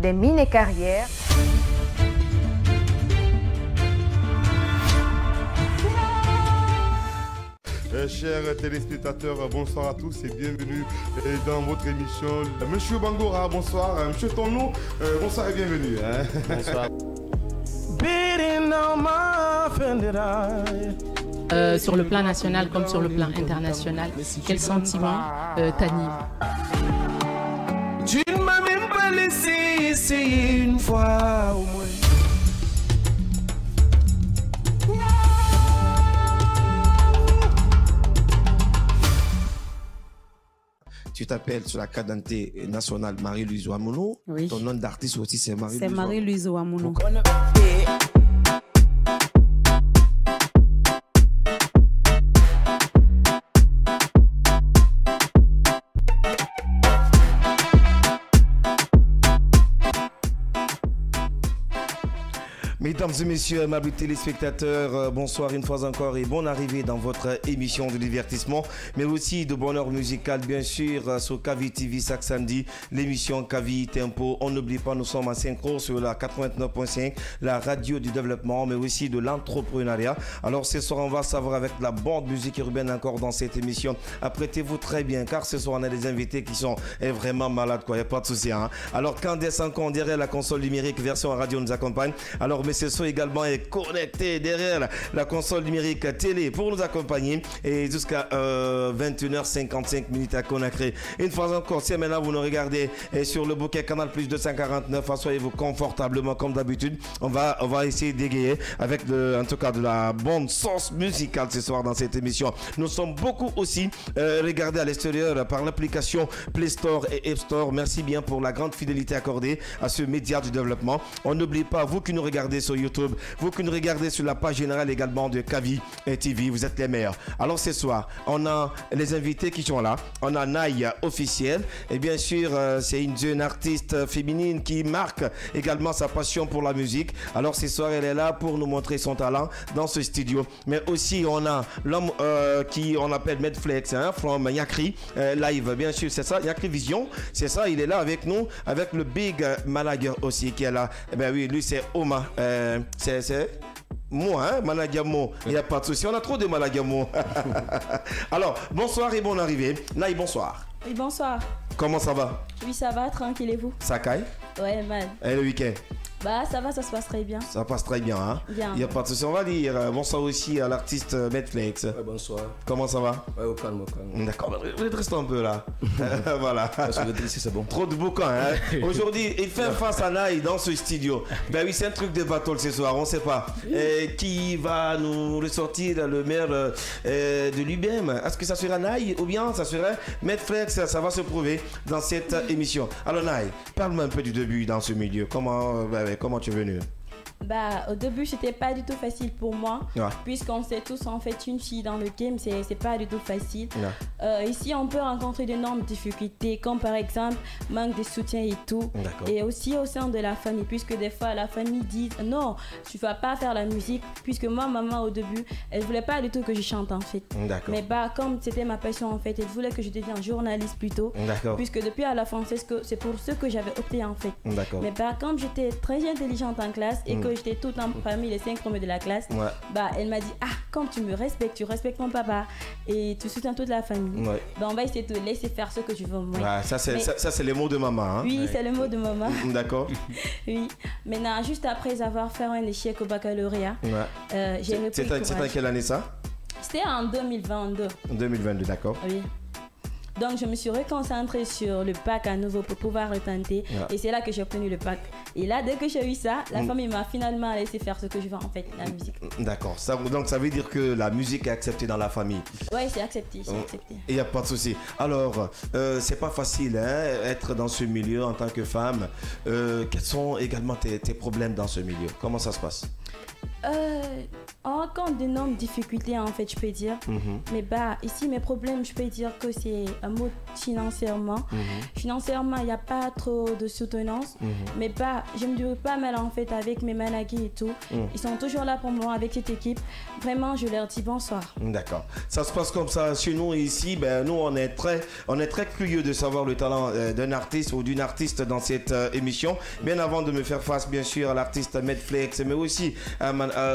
des mini-carrières. Chers téléspectateurs, bonsoir à tous et bienvenue dans votre émission. Monsieur Bangora, bonsoir. Monsieur Tono, bonsoir et bienvenue. Bonsoir. Sur le plan national comme sur le plan international, quel sentiment t'anime? Tu ne m'as même pas laissé essayer une fois au moins. Tu t'appelles sur la carte d'identité nationale Marie-Louise Ouamounou. Oui. Ton nom d'artiste aussi c'est Marie-Louise. C'est Marie-Louise Ouamounou. Mesdames et messieurs, amables téléspectateurs, bonsoir une fois encore et bonne arrivée dans votre émission de divertissement, mais aussi de bonheur musical, bien sûr, sur Kavi TV chaque samedi, l'émission Kavi Tempo. On n'oublie pas, nous sommes en synchro sur la 89.5, la radio du développement, mais aussi de l'entrepreneuriat. Alors ce soir, on va savoir avec la bonne musique urbaine encore dans cette émission. Apprêtez-vous très bien, car ce soir, on a des invités qui sont vraiment malades, quoi. Il n'y a pas de souci. Hein. Alors, Candace Ancon, derrière la console numérique, version radio, nous accompagne. Alors, ce sont également connectés derrière la console numérique télé pour nous accompagner et jusqu'à 21h55 minutes à Conakry. Une fois encore, si maintenant vous nous regardez sur le bouquet Canal Plus 249, asseyez-vous confortablement comme d'habitude. On va essayer d'égayer avec en tout cas de la bonne sauce musicale ce soir dans cette émission. Nous sommes beaucoup aussi regardés à l'extérieur par l'application Play Store et App Store. Merci bien pour la grande fidélité accordée à ce média du développement. On n'oublie pas, vous qui nous regardez sur YouTube, vous qui nous regardez sur la page générale également de Kavi TV, vous êtes les meilleurs. Alors ce soir, on a les invités qui sont là. On a Naï officiel et bien sûr c'est une jeune artiste féminine qui marque également sa passion pour la musique. Alors ce soir, elle est là pour nous montrer son talent dans ce studio. Mais aussi on a l'homme qui on appelle Medflex, hein, from Yakri Live, bien sûr c'est ça, Yakri Vision, c'est ça, il est là avec nous, avec le Big Manager aussi qui est là. Eh bien oui, lui c'est Oma. C'est moi, hein, Managamo, il n'y a pas de souci, on a trop de Managamo. Alors, bonsoir et bonne arrivée. Naï, bonsoir. Oui, bonsoir. Comment ça va? Oui, ça va, tranquille et vous? Ça caille? Ouais, man. Et le week-end? Bah, ça va, ça se passe très bien. Ça passe très bien, hein? Bien. Il n'y a pas de souci. On va dire bonsoir aussi à l'artiste Medflex. Ouais, bonsoir. Comment ça va? Ouais, au calme, au calme. D'accord, vous êtes resté un peu là. Voilà. C'est bon. Trop de bouquins, hein? Aujourd'hui, il fait face à Naï dans ce studio. Ben oui, c'est un truc de battle ce soir, on ne sait pas. Qui va nous ressortir le maire de l'UBM? Est-ce que ça sera Naï ou bien ça sera Medflex? Ça va se prouver dans cette émission. Alors Naï, parle-moi un peu du début dans ce milieu. Comment tu es venu? Bah, au début, c'était pas du tout facile pour moi, ouais. Puisqu'on sait tous, en fait, une fille dans le game, c'est pas du tout facile. Ouais. Ici, on peut rencontrer d'énormes difficultés, comme par exemple, manque de soutien et tout. Et aussi au sein de la famille, puisque des fois, la famille dit non, tu vas pas faire la musique, puisque moi, maman, au début, elle voulait pas du tout que je chante, en fait. Mais bah, comme c'était ma passion, en fait, elle voulait que je devienne journaliste plutôt, puisque depuis à la française, c'est pour ce que j'avais opté, en fait. Mais bah, comme j'étais très intelligente en classe et que j'étais tout en parmi les 5 premiers de la classe, bah, elle m'a dit, comme tu me respectes, tu respectes mon papa et tu soutiens toute la famille, bah, on va essayer de te laisser faire ce que tu veux. Ça c'est les mots de maman, hein? Oui, c'est le mot de maman. D'accord. Oui. Maintenant, juste après avoir fait un échec au baccalauréat, j'ai repris courage. C'était en quelle année ça? C'était en 2022. 2022, d'accord. Oui. Donc je me suis reconcentrée sur le bac à nouveau pour pouvoir retenter. Et c'est là que j'ai obtenu le bac. Et là, dès que j'ai eu ça, la famille m'a finalement laissé faire ce que je veux, en fait, la musique. D'accord. Donc ça veut dire que la musique est acceptée dans la famille? Oui, c'est accepté. Et il n'y a pas de souci. Alors, c'est pas facile, hein, être dans ce milieu en tant que femme. Quels sont également tes problèmes dans ce milieu? Comment ça se passe? On rencontre d'énormes difficultés en fait, je peux dire. Mais bah, ici, mes problèmes, je peux dire que c'est un mot financièrement. Financièrement, il n'y a pas trop de soutenance. Mais bah, je me débrouille pas mal en fait avec mes managers et tout. Ils sont toujours là pour moi avec cette équipe. Vraiment, je leur dis bonsoir. D'accord. Ça se passe comme ça chez nous ici. Ben, nous, on est très curieux de savoir le talent d'un artiste ou d'une artiste dans cette émission. Bien avant de me faire face, bien sûr, à l'artiste Medflex, mais aussi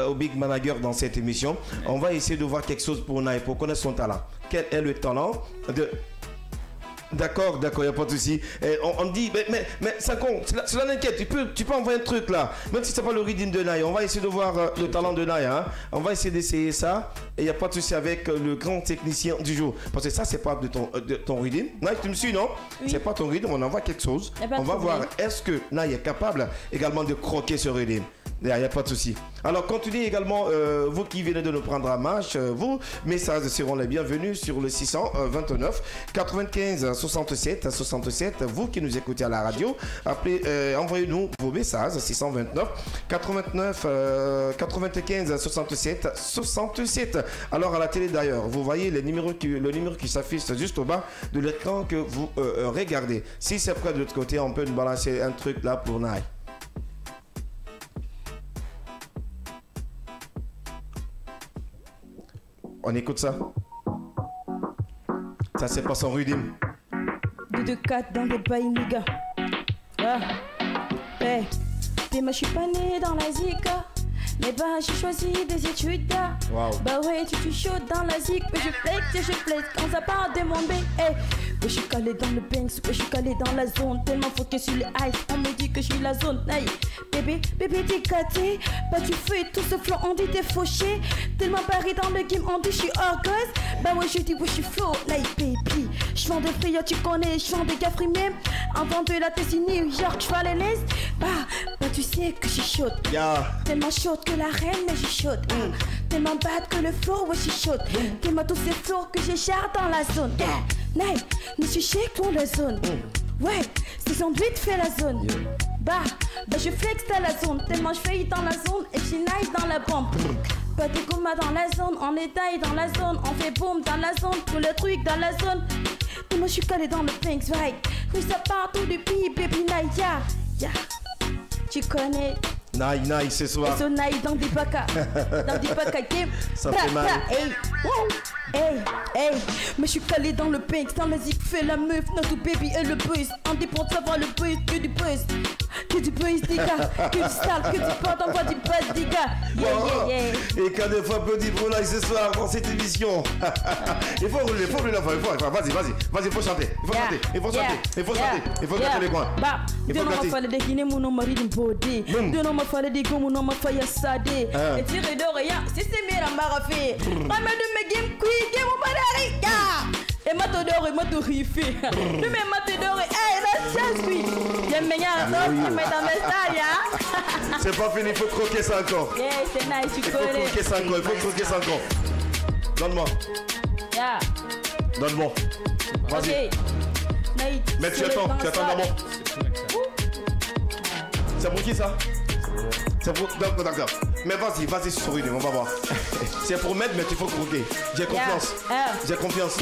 au Big Manager dans cette émission, on va essayer de voir quelque chose pour Naï, pour connaître son talent. Quel est le talent de... D'accord, il n'y a pas de souci. On dit, mais ça compte, cela n'inquiète, tu peux envoyer un truc là, même si ce n'est pas le rythme de Naï. On va essayer de voir le talent de Naï. Hein. On va essayer d'essayer ça. Et il n'y a pas de souci avec le grand technicien du jour. Parce que ça, c'est pas de ton rythme. Naï, tu me suis, non? Oui. C'est pas ton rythme, on envoie quelque chose. On va voir, est-ce que Naï est capable également de croquer ce rythme? Il n'y a pas de souci. Alors, continuez également, vous qui venez de nous prendre en marche, vos messages seront les bienvenus sur le 629 95 67 67. Vous qui nous écoutez à la radio, envoyez-nous vos messages 629 95 67 67. Alors, à la télé d'ailleurs, vous voyez le numéro qui s'affiche juste au bas de l'écran que vous regardez. Si c'est près de l'autre côté, on peut nous balancer un truc là pour Naï. On écoute ça. Ça, c'est pas son rythme. 2-4 dans des bails, les gars. Ah. Hey. T'es moi, je suis pas né dans la zika. Mais bah, j'ai choisi des études. Wow. Bah ouais, tu chaude dans la zik. Mais je flex quand ça part de mon bé. Hey. Je suis calé dans le Banks, je suis calé dans la zone. Tellement focus sur les ice, on me dit que je suis la zone. Hey, bébé, t'es gâté. Bah tu fais tout ce flow, on dit t'es fauché. Tellement barré dans le game, on dit je suis orgueuse. Bah ouais, je dis ouais, je suis flow, like baby. Je vends des frères, tu connais, je vends des gars même. Avant de la Tessie, New York, je vais les laisser. Bah tu sais que je suis chaude. Tellement chaude que la reine, mais je suis chaude. Tellement bad que le flow, ouais, je suis chaude. Tellement tous ces flows que j'ai char dans la zone. Nice, mais je suis shake pour la zone. Ouais, c'est son vite fait la zone. Bah je flex dans la zone. Tellement je fais dans la zone et je suis nice dans la bombe. Pas de gouma dans la zone, on est taille dans la zone. On fait boom dans la zone, tout le truc dans la zone. Tellement je suis calé dans le Banks, right. Oui, ça part tout depuis baby night, yeah. Tu connais. Naï, ce soir. Et so Naï dans des pacas. Dans des pacas, game. Ça fait mal. Hey, mais je suis calé dans le Banks, dans la zik, fait la meuf, notre baby et le buzz. On dit pour savoir le buzz, que du buzz. Que du buzz, des gars. Que du sale, que du pot, on voit du buzz, des gars. Yeah. Et qu'un des fois petit pour Naï ce soir dans cette émission. Il faut rouler, vas-y, faut chanter. Il faut gâter les coins. Bah, de non ma fallait décliner mon nom mari d'une beauté. De non ma fallait dire mon nom ma faille à sadé. Et tirer de rien, si c'est bien à m'arrafer. Ramène de mes game quick, mon bararica. Et ma riffé. De mes matadores, la chasse, oui. J'aime bien la mais dans mes salles, c'est pas fini, il faut croquer ça encore. Yeah, c'est nice, tu connais. Il faut croquer ça encore. Donne-moi. Yeah. Donne-moi. Vas-y. Okay. Mais tu attends d'abord. C'est pour qui ça? C'est pour... D'accord. Mais vas-y sur une, on va voir. C'est pour mettre, mais il faut croquer. J'ai confiance. J'ai confiance.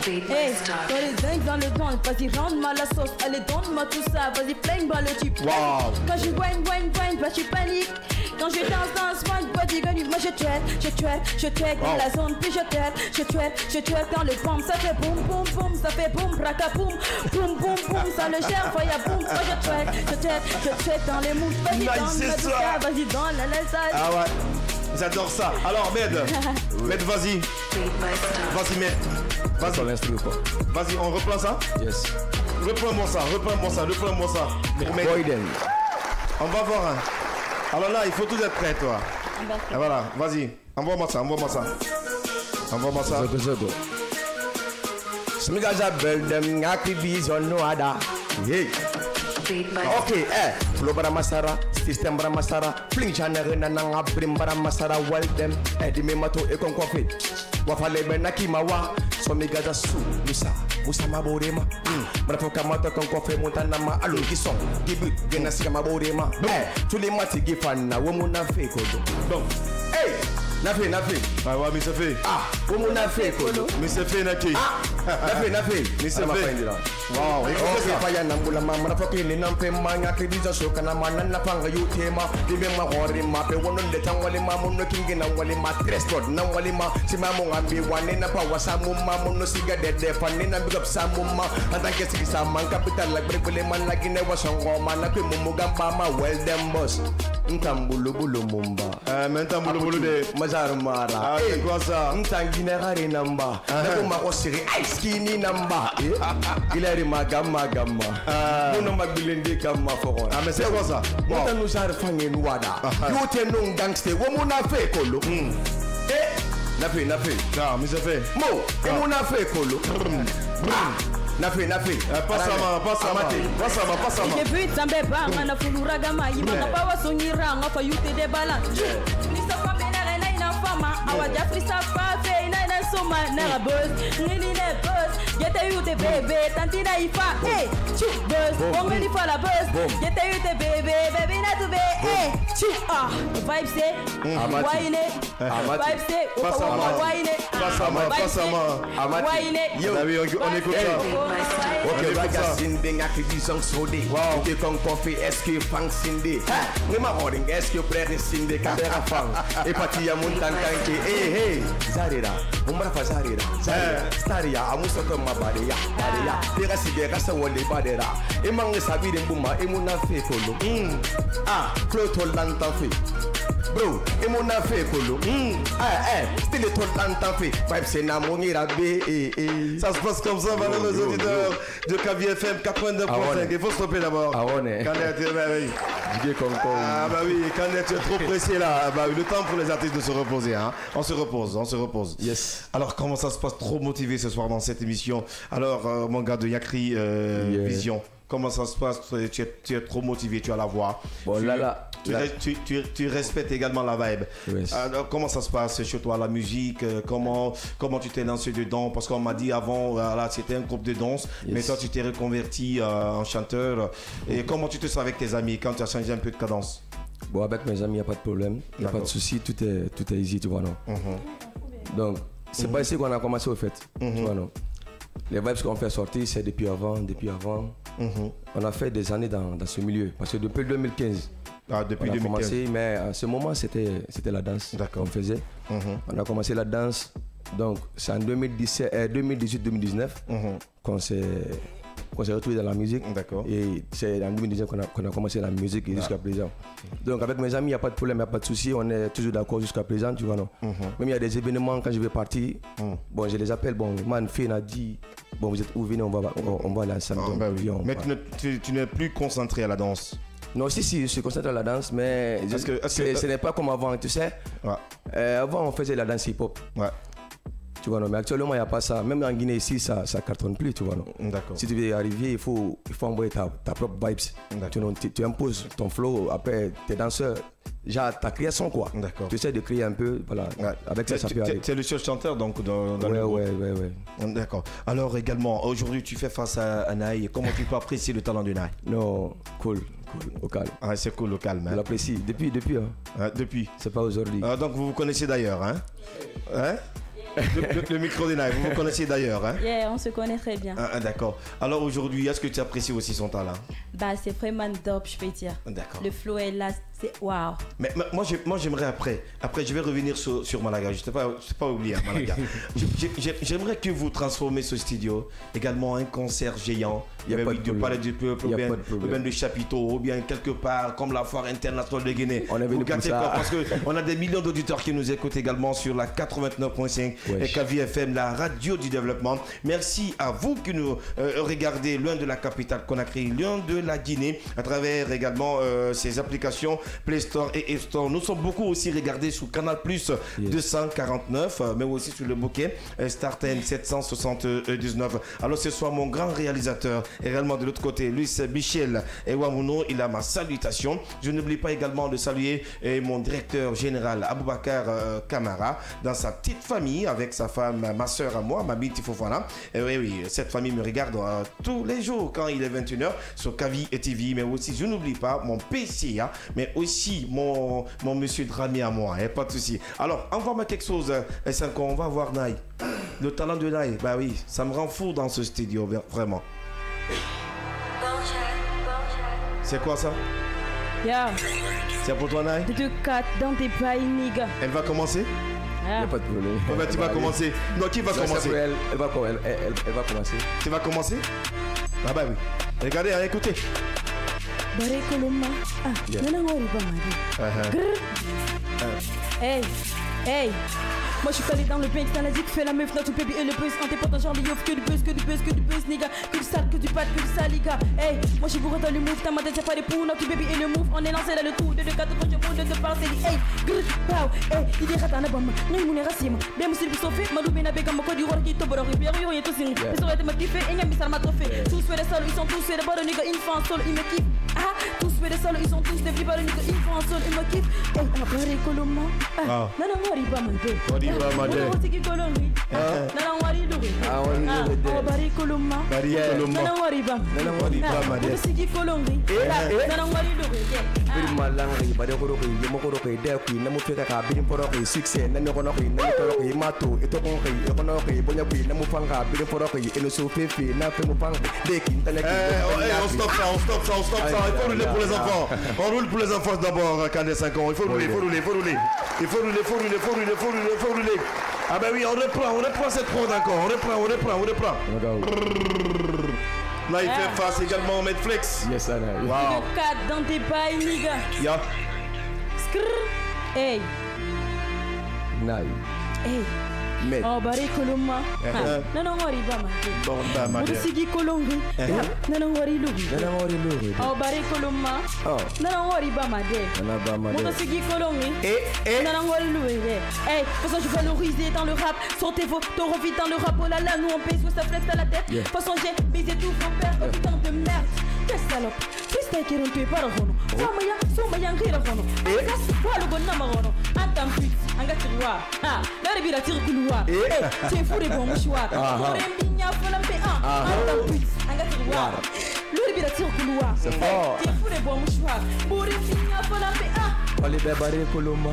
Hey, quand les dingues dans le banc, vas-y rends-moi la sauce, allez donne-moi tout ça, vas-y flingue-moi le tube. Wow. Quand je whine, bah tu paniques. Quand je danse, moi je gagne, moi je twerk dans la zone, puis je twerk dans le bomb, ça fait boum, ça fait boum, braca boum, ça le gère, voyez boum, moi je twerk dans les mouches, vas-y dans la laisse. Ah ouais, j'adore ça. Alors Med, vas-y, vas-y, on reprend ça. Yes. Reprends-moi ça. On va voir. Alors là, il faut tout être prêt, toi. Et voilà, vas-y, envoie-moi ça. Ok, flow bara masara, system bara masara, fling chanere na nanga brim bara masara, well them, di me mato e kon kofi. Wafale be nakima wa, so mi gaza su, misa. Musama Borema. Manafoka mata kon ko fe montana ma alo kison. Dibu gena sika Borema. Tous les matins gifana wo mona fe ko do. Donc, hey, na fe. Ah ouais, mais ça fait. Ah, wo mona fe ko do. Mais ça fait naki. Na fe. Mais ça fait. Wow, écoutez ça. Faya nambula mama na foke ni nampe manga krediza soka na manana panga yutema. Dibe ma hori ma pe wono de tangwale ma muno kingi na wale ma tresport na wale ma sima mo ngambi wane na pa wasamu ma muno siga de fane na big up samu ma anta ke sigi sama capital la brekule man la gine wasongo ma na pe mumu gamba ma well them boss ntambulu bulu mumba mentambulu bulu de mazar mara ah c'est quoi ça ntangine gari namba na ko ma ko siri ice skinny namba il magama muno magbilende kama foro ah mais c'est quoi ça mota nous jar fangen wada yote non gangster wo mona fe kolo na fe ah mais ça fait mo mona fe kolo na fe passe ma depuis tambe banga na fuluraga mai manga bawa sonyira nga fa yute de balance ni sa fa bena na ina fama awa jafri sa fa fe ina soma na buzz ngini ne buzz gete yute bebe tantina ifa hey chu buzz ngini fa la buzz gete yute bebe na tu be hey chu vibe say waine vibe say passe ma waine yo on écoute ça. Ok, raga sinde ngaki disong sode. Wow. Ke kon kofi eski fang sinde. Ne ma horing eski prere sinde kadera fang. E pati ya muntan kanke. Hey. Zarira. Umra fa zarira. Staria amuso ko mabare ya. Dega sige ka sawole badera. E mangi sabire mbuma e muna fe kolo. Floto lanta fe. Bro, et mon affaire colo. C'était le ton fait. Vibe c'est na mon irabé. Ça se passe comme ça, malheureux auditeurs de Kavi FM 89.5. Il faut stopper d'abord. Ah ouais. Quand tu es trop pressé là, le temps pour les artistes de se reposer. Hein. On se repose. Yes. Alors comment ça se passe? Trop motivé ce soir dans cette émission. Alors mon gars de Yakri Vision. Comment ça se passe? Tu es trop motivé, tu as la voix. Bon, tu respectes également la vibe. Yes. Alors, comment ça se passe chez toi, la musique? Comment tu t'es lancé dedans? Parce qu'on m'a dit avant, là, c'était un groupe de danse, mais toi, tu t'es reconverti en chanteur. Et comment tu te sens avec tes amis quand tu as changé un peu de cadence? Bon, avec mes amis, il n'y a pas de problème. Il n'y a pas de souci, tout est easy, tu vois, non? Donc, c'est pas ici qu'on a commencé, au fait. Tu vois, non? Les vibes qu'on fait sortir, c'est depuis avant. On a fait des années dans ce milieu. Parce que depuis 2015, on a commencé, mais à ce moment, c'était la danse qu'on faisait. On a commencé la danse, donc c'est en 2018-2019 qu'on s'est retrouvé dans la musique. Et c'est en 2019 qu'on a commencé la musique jusqu'à présent. Donc avec mes amis, il n'y a pas de problème, il n'y a pas de souci. On est toujours d'accord jusqu'à présent, tu vois, non? Même il y a des événements, quand je vais partir, bon, je les appelle, bon, man, Fé n'a dit, bon, vous êtes où, venez, on va aller ensemble. Mais tu n'es plus concentré à la danse? Non, si, je suis concentré à la danse, mais ce n'est pas comme avant, tu sais. Avant, on faisait la danse hip-hop. Tu vois, non, mais actuellement, il n'y a pas ça. Même en Guinée, ici, ça ne cartonne plus, tu vois. Non. Si tu veux y arriver, il faut envoyer ta propre vibes. Tu imposes ton flow, après, tes danseurs, genre ta création, quoi. Tu essaies de créer un peu, voilà. Avec ça, ça peut aller. Tu es le seul chanteur, donc, dans le groupe. Ouais. D'accord. Alors, également, aujourd'hui, tu fais face à Naï. Comment tu peux apprécier le talent de Naï? Non, cool, au calme. C'est cool, au calme. Je l'apprécie, depuis. Depuis. C'est pas aujourd'hui. Donc, vous vous connaissez d'ailleurs, hein? Le micro de Naï, vous connaissez d'ailleurs, hein? On se connaît très bien. D'accord. Alors aujourd'hui, est-ce que tu apprécies aussi son talent? C'est vraiment top, je peux dire. D'accord. Le flow est là, c'est waouh. Mais moi j'aimerais après je vais revenir sur Malaga. Je ne t'ai pas oublié, hein, Malaga. J'aimerais que vous transformez ce studio également en un concert géant. Il y avait de Palais du Peuple, ou bien de Chapiteau, ou bien quelque part comme la Foire internationale de Guinée. On est venu pour ça. Parce qu'on a des millions d'auditeurs qui nous écoutent également sur la 89.5 et Kavi FM, la radio du développement. Merci à vous qui nous regardez loin de la capitale Conakry, loin de la Guinée, à travers également ces applications Play Store et App Store. Nous sommes beaucoup aussi regardés sur Canal Plus 249, mais aussi sur le bouquet Starten 779. Alors ce soir, mon grand réalisateur est réellement de l'autre côté, Luis Michel Ewamouno, il a ma salutation. Je n'oublie pas également de saluer mon directeur général Aboubakar Kamara dans sa petite famille avec sa femme, ma soeur à moi, ma Binti Fofana. Oui, cette famille me regarde tous les jours quand il est 21h sur Kavi et TV, mais aussi je n'oublie pas mon PC, mais aussi mon monsieur Drami à moi, pas de souci. Alors, envoie-moi quelque chose, on va voir Naï. Le talent de Naï, bah oui, ça me rend fou dans ce studio, vraiment. C'est quoi ça? Yeah. C'est pour toi, Naï? 2-4 dans tes bails, nigga. Elle va commencer? Il n'y a pas de problème. Oh, bah, tu vas commencer. Non, qui va commencer? Elle va commencer. Tu vas commencer? Ah bah oui. Regardez, écoutez. Hey. Moi je suis calé dans le pain, t'as la zik, fais la meuf, là tu baby et le buzz. En tes potes, genre les yoff, que du buzz, nigga. Que du sale, que du bad, que du saliga. Hey, moi je suis bourré dans le move, t'as ma tête, y'a pas les poux, là tu baby et le move. On est lancé là le tour de 2-4 quand je bouge de te parler. Hey, grrr, pow, hey, il est ratant à bamba, n'a eu mon racime. Bien monsieur le sauvé, ma loupe n'a béga, ma code du roi qui tombe, alors il y a tout signe. Les oreilles de ma kiffé, et y'a mis ça m'a trophée. Tous fait des sols, ils sont tous fait des barres, nigga, une fois en sol, ils me kiffent. Ah, tous fait des sols, ils sont tous des barres, nigga, une fois en sol, ils me kiffent. Hey, on a parlé colomma. Ah, non, non, on va m'aider. Sigi kolongi, nana wari lugu. Bari koloma. Bari koloma. Nana wari bam. Nana wari bam. Udah sigi kolongi. Nana wari lugu. Biri malangi, bari koroki, yemo koroki, dekui, namu feka ka biri poroki, succès, nani konoki, nani koroki, mato, ito konoki, konoki, bonyapi, namu fanga, biri poroki, eno soufefi, na fe mupanga, deki, ntanaki. On stoppe ça. Il faut rouler pour les enfants. On roule pour les enfants d'abord, quand il y a 5 ans. Il faut rouler. Ah ben oui, on reprend cette prod encore. On reprend. Là, il fait face également au Medflex. Yes, I know. Wow. 4 dans tes bails, nigga. Yeah. Hey. Naï. Hey. Med. Oh, bari koloma. Nana wari bama. Bon, bama. Udah sigi kolongi. Nana wari lugu. Oh, bari koloma. Nana wari bama de. Udah sigi kolongi. Nana wari lugu. Hey, façon je valorisé dans le rap. Sortez vos torofis dans le rap. Oh là là, nous on pèse, ça flex à la tête. Façon j'ai baisé tout vos pères. Oh putain de merde. Quelle salope. Freestyle qui rentre pas le rono. Somaya ngira rono. Kasi quoi le bon nama rono. Antam put. Angatiriwa. Ah, là le bila tire couloir. Tu es fou de bon mouchoir. Pour les mignons, faut la paix. Antam put. Angatiriwa. Le bila tire couloir. C'est fort. Tu es fou de bon mouchoir. Pour les mignons, faut la paix. Oli bari koloma.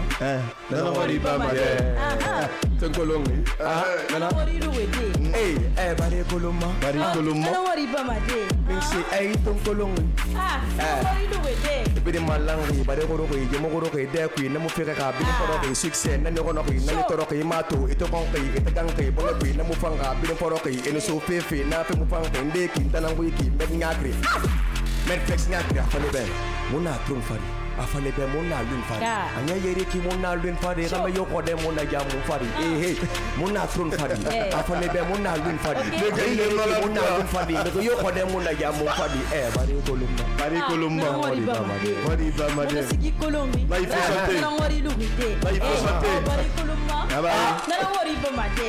Nana wari bama. Tenkolongi. Nana wari luwe. Hey, bari koloma. Nana wari bama de. Minsi, tenkolongi. Nana wari luwe de. Biri malangi, bari koroki, yemo koroki, dekui, namu feka ka biri poroki, succès, nani konoki, nani toroki, mato, ito konki, ito ganki, bonyapi, namu fanga, biri poroki, eno soufefi, na fe mupanga, ndeki, ntanangwiki, med ngakri. Medflex ngakri, afane ben. Muna tron fari. Afane be mona lun fari. Anya yeri ki mona lun fari. Kama yoko de mona jamu fari. Mona tron fari. Afane be mona lun fari. Mona lun fari. Yoko de mona jamu fari. Bari kolumba. Bari kolumba. Wari bama de. Sigi kolombi. Là il faut chanter. Nana wari lugu. Là il faut chanter. Bari kolumba. Nana wari bama de.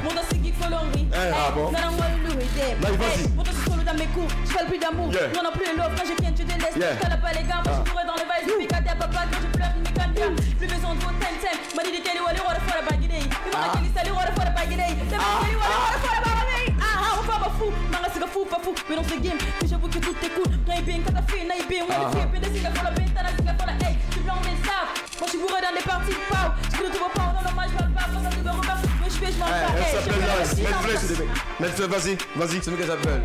Mona sigi kolombi. Nana wari lugu de. Là vas-y. Pour te solo dans mes coups. Je parle plus d'amour. On n'a plus les love. Quand je viens tu délaisses. T'as pas les gars. Moi je pourrais dans les vibes. Je pique à papa quand je pleure. Il me calme. Plus besoin de vos tem-tem. M'a dit de quel est le roi de faire la baguette. Il m'a dit que c'est le roi de faire la baguette. C'est le roi de faire la baguette. On va pas fou. Manga c'est fou, pas fou. Mais dans ce game, j'avoue que tout est cool. Quand il bien, quand t'as fait, il bien. Moi, je suis pédé, c'est la peine, t'as la cigarette pour la hey. Tu blanc, mais ça. Moi, je suis bourré dans les parties de pau. Je ne trouve pas, non, je parle pas. Quand ça te veut repartir, moi, je fais, je m'en parle. Medflex, vas-y. C'est ce que j'appelle.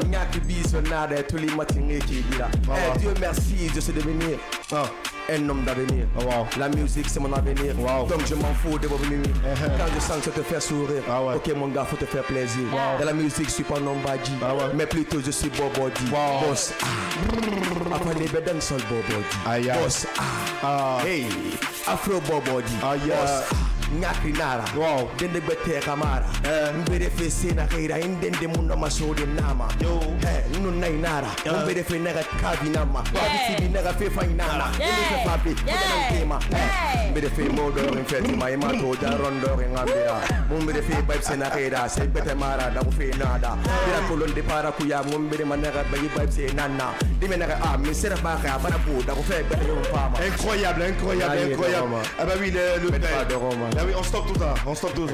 Nyaki biso nada tous les matins qui dira. Dieu merci de se devenir un homme d'avenir. La musique c'est mon avenir. Donc je m'en fous de vos venus. Quand je sens que ça te fait sourire. Ok mon gars, faut te faire plaisir. Dans la musique je suis pas non-body. Mais plutôt je suis Bobody. Boss. Après les bédans sol Bobody. Boss. Hey, Afro Bobody. Boss. Nyakinara. Wow. Dende bete kamara. Mbere fe sena kaira indende mundo masori nama. Yo. Nuna inara. Mbere fe naga kavi nama. Kavi sibi naga fe fa inara. Mbere fe papi. Tema. Mbere fe modo infeti ma ima to da rondo ngambira. Mbere fe vibe sena kaira. Se bete mara da fe nada. Bira kolon de para kuya mbere managa bayi vibe se nana. Dime naga mais c'est la barre à Banapou, d'avoir fait incroyable, incroyable, incroyable. Ah bah oui, le père. Ah oui, on stoppe tout ça, on stoppe tout.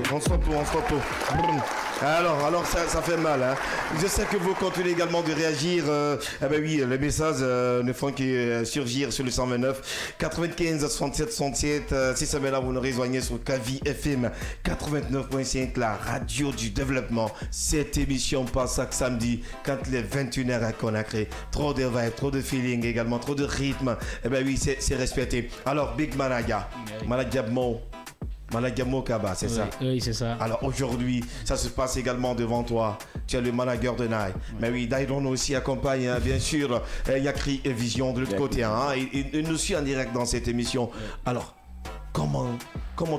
Alors ça fait mal. Hein. Je sais que vous continuez également de réagir. Ah bah oui, les messages ne font que surgir sur le 129 95 67 67. Si ça là, vous nous rejoignez sur Kavi FM 89.5, la radio du développement. Cette émission passe chaque samedi quand les 21h à Conakry. Trop de vibes, trop de feeling également, trop de rythme. Eh ben oui, c'est respecté. Alors, Big Managa, Managamo Kaba, c'est ça? Oui, c'est ça. Alors aujourd'hui, ça se passe également devant toi. Tu es le manager de Nai. Mais oui, Dairon aussi accompagne, hein, bien sûr, Yakri et Vision de l'autre côté. Hein, il nous suit en direct dans cette émission. Alors, comment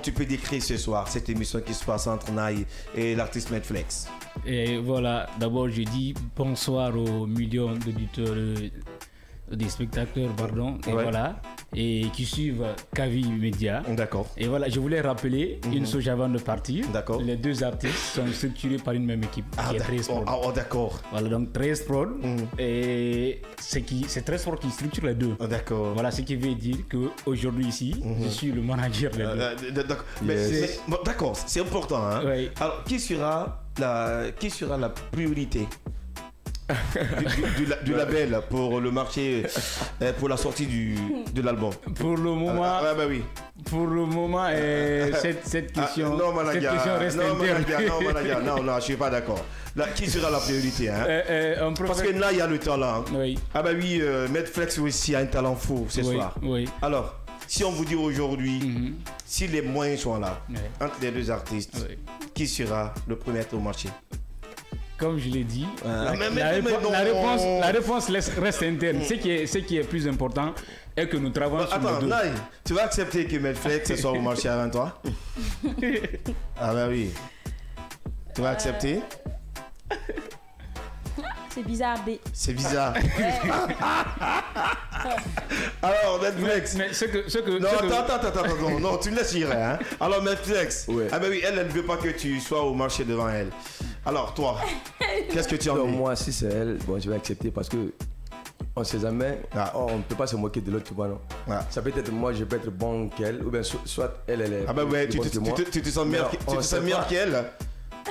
tu peux décrire ce soir cette émission qui se passe entre Nai et l'artiste Medflex? Et voilà, d'abord je dis bonsoir aux millions d'auditeurs, des spectateurs, pardon, et voilà, et qui suivent Kavi Media. D'accord. Et voilà, je voulais rappeler une chose avant de partir. D'accord. Les deux artistes sont structurés par une même équipe, qui est 13 Prod. D'accord. Voilà, donc 13 Prod, et c'est 13 Prod qui structure les deux. D'accord. Voilà, ce qui veut dire qu'aujourd'hui ici, je suis le manager des deux. D'accord, c'est important. Hein? Oui. Alors, qui sera la priorité du label pour le marché, pour la sortie de l'album? Pour le moment, bah oui. Pour le moment, cette question, cette question reste interne. Non, je suis pas d'accord. Là, qui sera la priorité, hein? Parce que là, il y a le talent. Oui. Ah bah oui, Medflex aussi a un talent fou ce soir. Oui. Alors, si on vous dit aujourd'hui, si les moyens sont là, entre les deux artistes, qui sera le premier au marché? Comme je l'ai dit, la réponse reste interne. Ce qui est plus important est que nous travaillons sur les deux. Attends, tu vas accepter que Medflex soit au marché avant toi? Ah bah oui. Tu vas accepter? C'est bizarre. C'est bizarre. Alors, Medflex. Mais attends. Non, tu me laisses dire. Hein? Alors, Medflex. Ouais. Ah, bah oui, elle ne veut pas que tu sois au marché devant elle. Alors, toi, qu'est-ce que tu en dis? Moi, si c'est elle, bon, je vais accepter parce que on ne sait jamais. On ne peut pas se moquer de l'autre, tu vois, non? Ça peut être moi, je peux être bon qu'elle, ou bien soit elle est. Ah, bah ouais, tu te sens meilleur qu'elle.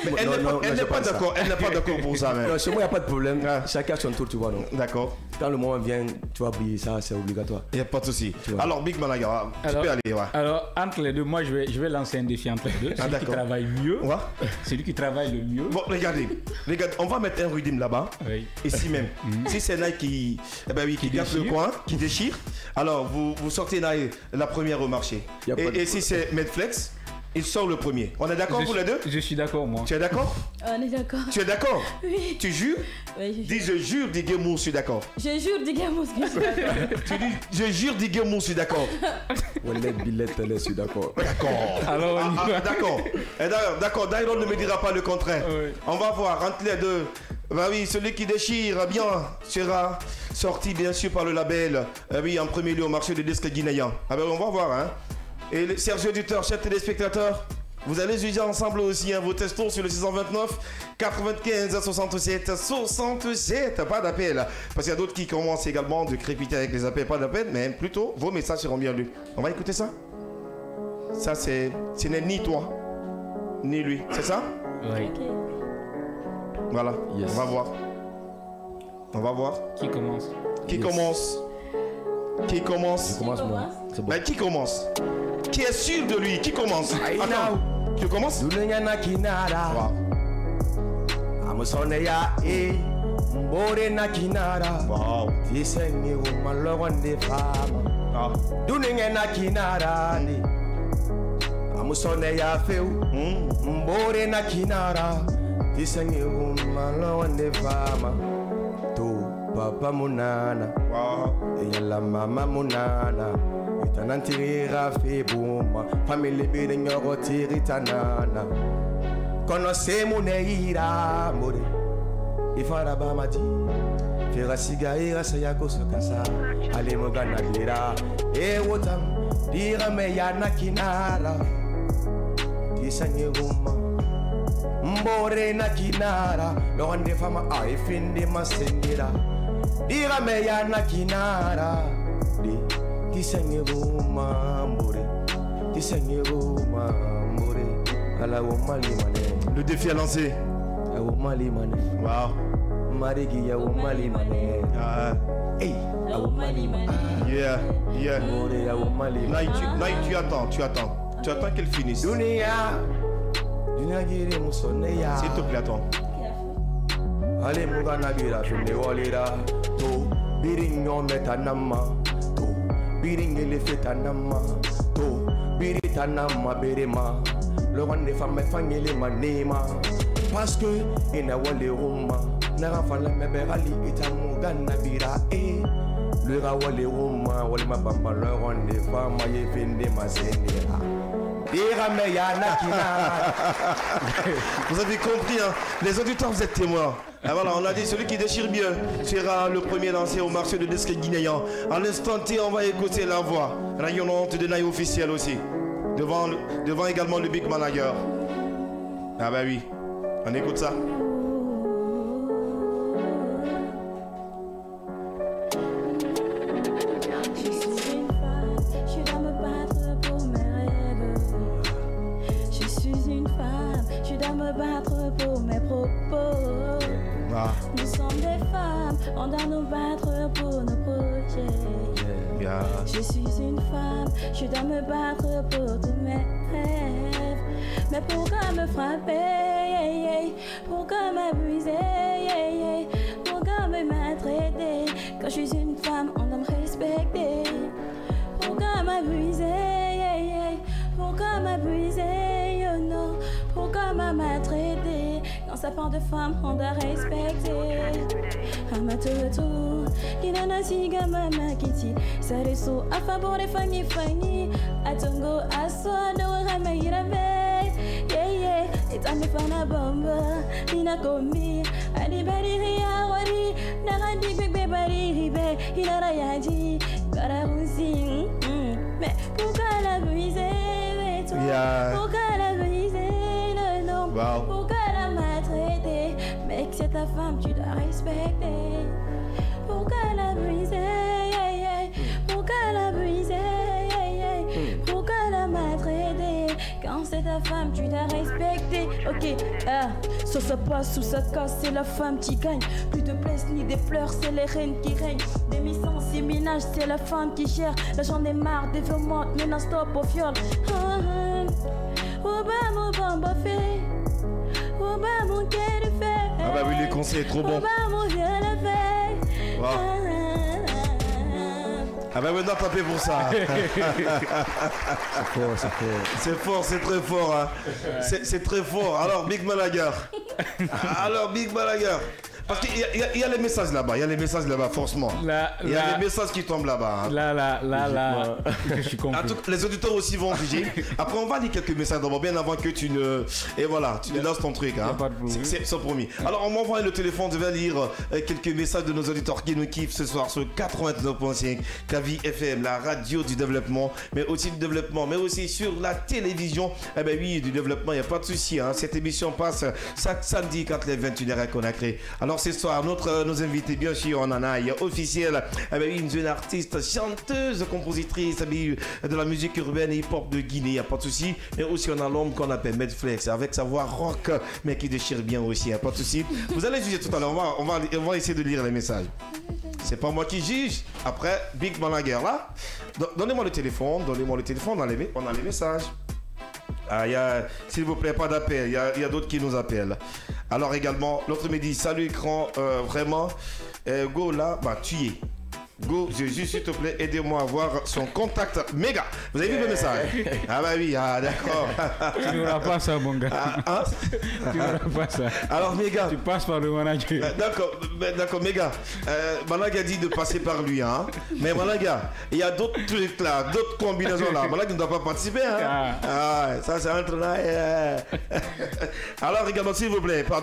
Mais elle n'est pas d'accord. Elle n'est pas d'accord pour ça, même. Non, chez moi, il n'y a pas de problème. Chacun son tour, tu vois, non? D'accord. Quand le moment vient, tu vas briller, ça, c'est obligatoire. Il n'y a pas de souci. Alors, Big Managa, tu peux aller. Ouais. Alors, entre les deux, moi, je vais lancer un défi entre les deux. Celui qui travaille mieux. Celui qui travaille le mieux. Bon, regardez, on va mettre un rythme là-bas. Oui. Ici même. Si c'est Nike qui gâte le coin, qui déchire, alors vous sortez la première au marché. Et si c'est Medflex, il sort le premier. On est d'accord vous les deux? Je suis d'accord, moi. Tu es d'accord? On est d'accord. Tu es d'accord? Oui. Tu jures? Oui, dis je jure, dis Guémou, je suis d'accord. Je jure, dis Guémou, je suis d'accord. Tu dis je jure, dis Guémou, je suis d'accord. Je suis d'accord. D'accord. Alors, d'accord. Dairon ne me dira pas le contraire. Oui. On va voir entre les deux. Bah oui, celui qui déchire bien sera sorti bien sûr par le label. Oui, en premier lieu au marché de disques guinéen. Ah ben on va voir, hein. Et Serge Auditeur, chers téléspectateurs, vous allez juger ensemble aussi vos testons sur le 629 95 67, pas d'appel. Parce qu'il y a d'autres qui commencent également de crépiter avec les appels, pas d'appel, mais plutôt vos messages seront bien lus. On va écouter ça? Ça, ce n'est ni toi, ni lui, c'est ça? Oui. Okay. Voilà, yes. On va voir. Qui commence? Je commence, moi. C'est bon. Ben, qui commence? Qui est sûr de lui? Qui commence? Attends, tu commences? Wow. Papa munana, wow. Yala mama munana, Tanantirira febuma family bidding your tiritanana kono semuneira more ifara bamati fera sigaira sayako sokasa ale mogana dira e wotam dira me yana kinara disanye guma mbore na kinara londe fama ai finde masendira dira me yana kinara di Tisanyego Mambouré, Tisanyego Mambouré, à la Womali Mané. Le défi à lancer. À Womali Mané. Wow. Marigi à Womali Mané. Hey, à Womali Mané. Yeah, yeah. Moré à Womali Mané. Tu attends. Tu attends qu'elle finisse. Dunia Giri Moussoneya. S'il te plaît, attends. Allez, Mougana Gira, Fende Walira, To, Birignon Metanama. Biringele fetanama to biritanama berema le rwande femme fangele manema parce que ina wale roma na rafala meberali itamugana bira le rawale roma wale mabamba le rwande femme yefende masenera. Vous avez compris, hein? Les auditeurs, vous êtes témoins. Et voilà, on a dit celui qui déchire mieux sera le premier lancé au marché de disque guinéen. À l'instant T, on va écouter la voix rayonnante de Naï officiel aussi. Devant également le Big Manager. Ah bah oui, on écoute ça. Nous sommes des femmes, on doit nous battre pour nos projets. Je suis une femme, je dois me battre pour tous mes rêves. Mais pourquoi me frapper? Pourquoi m'abuser? Pourquoi me maltraiter? Quand je suis une femme, on doit me respecter. Pourquoi m'abuser? Pourquoi m'abuser? Oh non, pourquoi me maltraiter? Quand ça parle de femmes, on doit respecter. Amatoto, Kinana Siga Mama Kitty, Sareso, Afabore Fanny Fanny, Atongo, Aswa, no Ramairabe, yeah, it's a Mefana Bomba, Nina Komi, Alibari Riawari, Narandi Bebe Bari Ribe, Hinarayaji, Bararousi, mais pourquoi la briser, toi? Pourquoi la briser, le nom? Pourquoi la maltraiter? Mais que c'est ta femme, tu dois respecter. Pourquoi la briser? Pourquoi la briser? Pourquoi la maltraiter? Quand c'est ta femme, tu dois respecter. Ok, ça se passe ou ça casse, c'est la femme qui gagne. Plus de places ni des pleurs, c'est les reines qui règnent. Des missions et ménages, c'est la femme qui gère. Là j'en ai marre des violements, maintenant stop au fiole. Ah bah oui, les conseils est trop bon. Wow. Ah bah maintenant tapez pour ça. C'est fort, c'est très fort. Hein. C'est très fort. Alors Big Manager. Parce qu'il y a les messages là-bas, forcément. Il y a les messages qui tombent là-bas. Là, je suis compris. Les auditeurs aussi vont juger. Après, on va lire quelques messages d'abord, bien avant que tu ne... Et voilà, tu ne lances ton truc. Hein. C'est promis. Alors, on m'envoie le téléphone, je vais lire quelques messages de nos auditeurs qui nous kiffent ce soir sur 89.5 Kavi FM, la radio du développement, mais aussi du développement, mais aussi sur la télévision. Eh bien oui, du développement, il n'y a pas de souci. Hein. Cette émission passe chaque samedi quand les 21h à Conakry. Alors, ce soir, nos invités, bien sûr, on en a officiel, une jeune artiste, chanteuse, compositrice de la musique urbaine et hip-hop de Guinée, il n'y a pas de souci. Mais aussi, on a l'homme qu'on appelle Medflex, avec sa voix rock, mais qui déchire bien aussi, il n'y a pas de souci. Vous allez juger tout à l'heure, on va essayer de lire les messages. C'est pas moi qui juge. Après, Big Manager là, donnez-moi le téléphone, on a les messages. S'il vous plaît, pas d'appel, il y a d'autres qui nous appellent. Alors également, l'autre me dit, salut écran, vraiment, go là, tu y es. Go Jésus, s'il te plaît, aidez-moi à voir son contact méga. Vous avez vu le message? Ah bah oui, d'accord. Tu n'auras pas ça, mon gars. Tu n'auras pas ça. Alors méga. Tu passes par le manager. D'accord, méga. Malaga dit de passer par lui, hein. Mais Malaga, il y a d'autres trucs là, d'autres combinaisons là. Malaga ne doit pas participer, hein. Ça c'est entre là. Alors également, s'il vous plaît, pas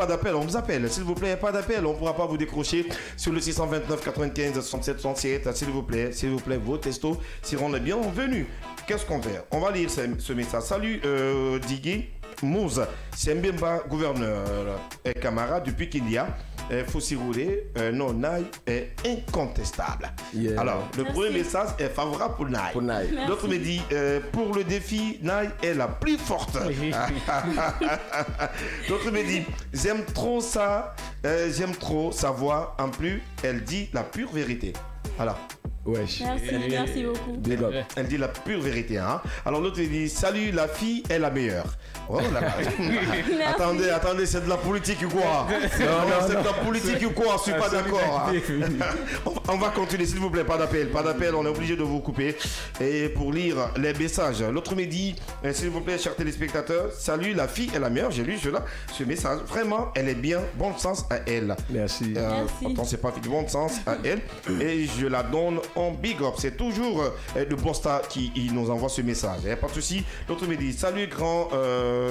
d'appel, on vous appelle. S'il vous plaît, pas d'appel, on ne pourra pas vous décrocher sur le 629 95 67 67. S'il vous plaît, vos textos seront les bienvenus. Qu'est-ce qu'on fait? On va lire ce message. Salut Diggy Mouze, c'est Mbemba, gouverneur et camarade depuis qu'il y a. Faut s'y rouler, non, Naï est incontestable. Yeah. Alors, le premier message est favorable pour Naï. L'autre me dit, pour le défi, Naï est la plus forte. L'autre me dit, j'aime trop sa voix. En plus, elle dit la pure vérité. Alors. Merci beaucoup. Elle dit la pure vérité. Hein? Alors l'autre il dit, salut, la fille est la meilleure. Oh là là. Attendez, c'est de la politique ou quoi? Non, c'est de la politique ou quoi? Je suis pas d'accord. Hein? On va continuer, s'il vous plaît, pas d'appel, on est obligé de vous couper. Et pour lire les messages, l'autre me dit, s'il vous plaît, chers téléspectateurs, salut, la fille est la meilleure. J'ai lu ce message. Vraiment, elle est bien. Bon sens à elle. Merci. Attends, c'est pas bon sens à elle. Et je la donne en big up. C'est toujours le Bosta qui nous envoie ce message. Il n'y a pas de souci. L'autre me dit, salut grand,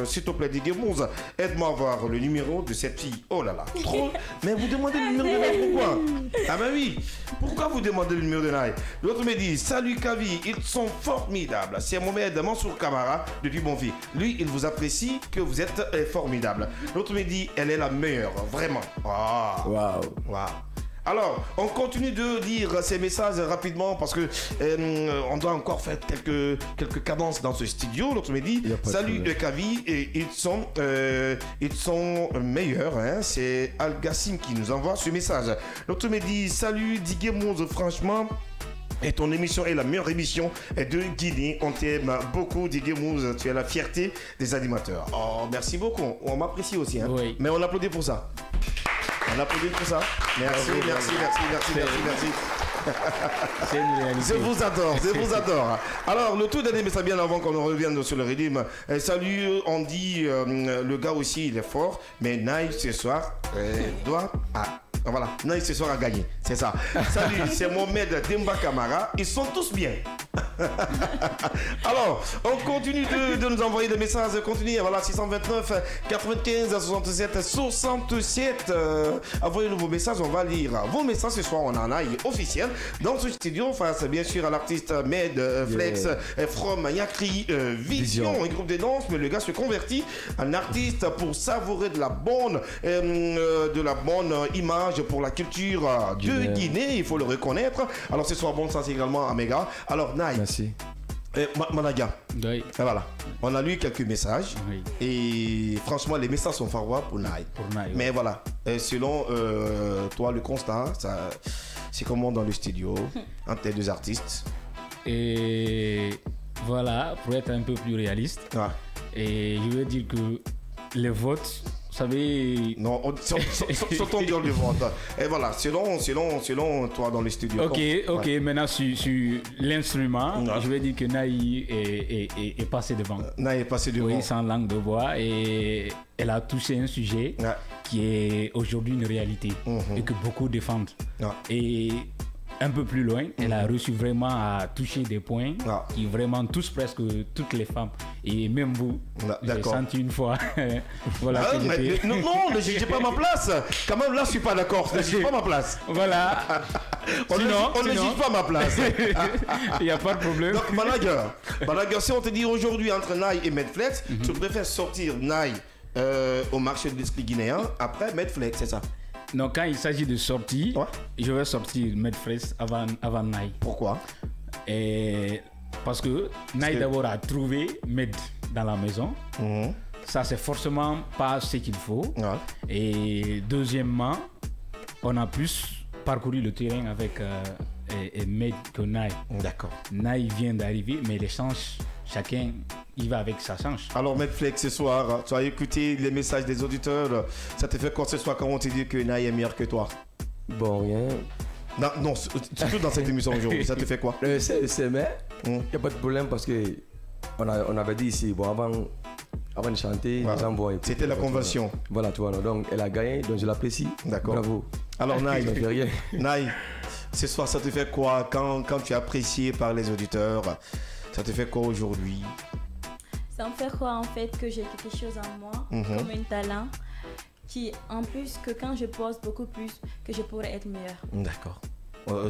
s'il te plaît, Diggy Mouze, aide-moi à voir le numéro de cette fille. Oh là là, trop. Mais vous demandez le numéro de Naï, pourquoi? Ah ben oui, pourquoi vous demandez le numéro de Naï? L'autre me dit, salut Kavi, ils sont formidables. C'est Mohamed Mansour Kamara depuis Bonfils. Lui, il vous apprécie que vous êtes formidable. L'autre me dit, elle est la meilleure, vraiment. Waouh. Alors, on continue de lire ces messages rapidement parce que on doit encore faire quelques cadences dans ce studio. L'autre me dit, salut Kavi, et ils sont meilleurs. Hein? C'est Al Gassim qui nous envoie ce message. L'autre me dit, salut Diggy Mouze, franchement. Et ton émission est la meilleure émission de Guinée. On t'aime beaucoup, Diggy Mouze. Tu es la fierté des animateurs. Oh, merci beaucoup. On m'apprécie aussi. Hein? Oui. Mais on applaudit pour ça. On applaudit pour ça. Merci. C'est une réalité. Je vous adore. Alors, le tout dernier message, bien avant qu'on revienne sur le rythme. Salut, on dit, le gars aussi, il est fort, mais Naï, ce soir, doit... Voilà, Naï ce soir a gagné, c'est ça. Salut, c'est Mohamed Demba Kamara, ils sont tous bien. Alors, on continue de nous envoyer des messages, continue, voilà, 629 95 67 67. Envoyez-nous vos messages, on va lire vos messages ce soir, on en a officiel dans ce studio, face bien sûr à l'artiste Med Flex from Yakri Vision, un groupe de danse, mais le gars se convertit en artiste pour savourer de la bonne image pour la culture de Guinée, il faut le reconnaître. Alors ce soir, bon sens également à Méga. Alors Naï, merci. Malaga, oui. Voilà, on a lu quelques messages, oui. Et franchement les messages sont favorables pour Naï. Mais voilà, selon toi le constat, c'est comment dans le studio entre les deux artistes? Et voilà, pour être un peu plus réaliste, et je veux dire que les votes, vous savez... Non, sautons dans le vote. Et voilà, selon toi dans les studios. Ok, maintenant sur l'instrument, je vais dire que Naï est passé devant. Naï est passé devant. Oui, sans langue de bois. Et elle a touché un sujet qui est aujourd'hui une réalité et que beaucoup défendent. Et un peu plus loin, elle a reçu vraiment à toucher des points qui vraiment touchent presque toutes les femmes. Et même vous, j'ai senti une fois. Voilà, non, ne jugez pas ma place. Quand même, là, je suis pas d'accord. Ne jugez pas ma place. Voilà. On ne juge pas ma place. Il n'y a pas de problème. Donc, Malaga, si on te dit aujourd'hui entre Naï et Medflex, tu préfères sortir Naï au marché de l'esprit guinéen après Medflex, c'est ça? Non, quand il s'agit de sortie, je vais sortir Medflex avant Naï. Pourquoi? Parce que Naï d'abord a trouvé Med dans la maison. Ça, c'est forcément pas ce qu'il faut. Et deuxièmement, on a plus parcouru le terrain avec Med que Naï. D'accord. Naï vient d'arriver, mais les chances, chacun il va avec sa chance. Alors Medflex, ce soir, tu as écouté les messages des auditeurs. Ça te fait quoi ce soir quand on te dit que Naï est meilleur que toi? Bon, rien. Non, surtout dans cette émission aujourd'hui, ça te fait quoi? C'est mais il n'y a pas de problème parce que on avait dit ici, bon, avant de chanter, voilà. Les gens voient. C'était la convention. Voilà, tu vois. Donc, elle a gagné, donc je l'apprécie. D'accord. Bravo. Alors, Naï, ça fait rien. Naï, ce soir, ça te fait quoi quand tu es apprécié par les auditeurs? Ça te fait quoi aujourd'hui? Ça me fait croire en fait que j'ai quelque chose en moi, comme un talent, qui en plus que quand je pose beaucoup plus, que je pourrais être meilleure. D'accord.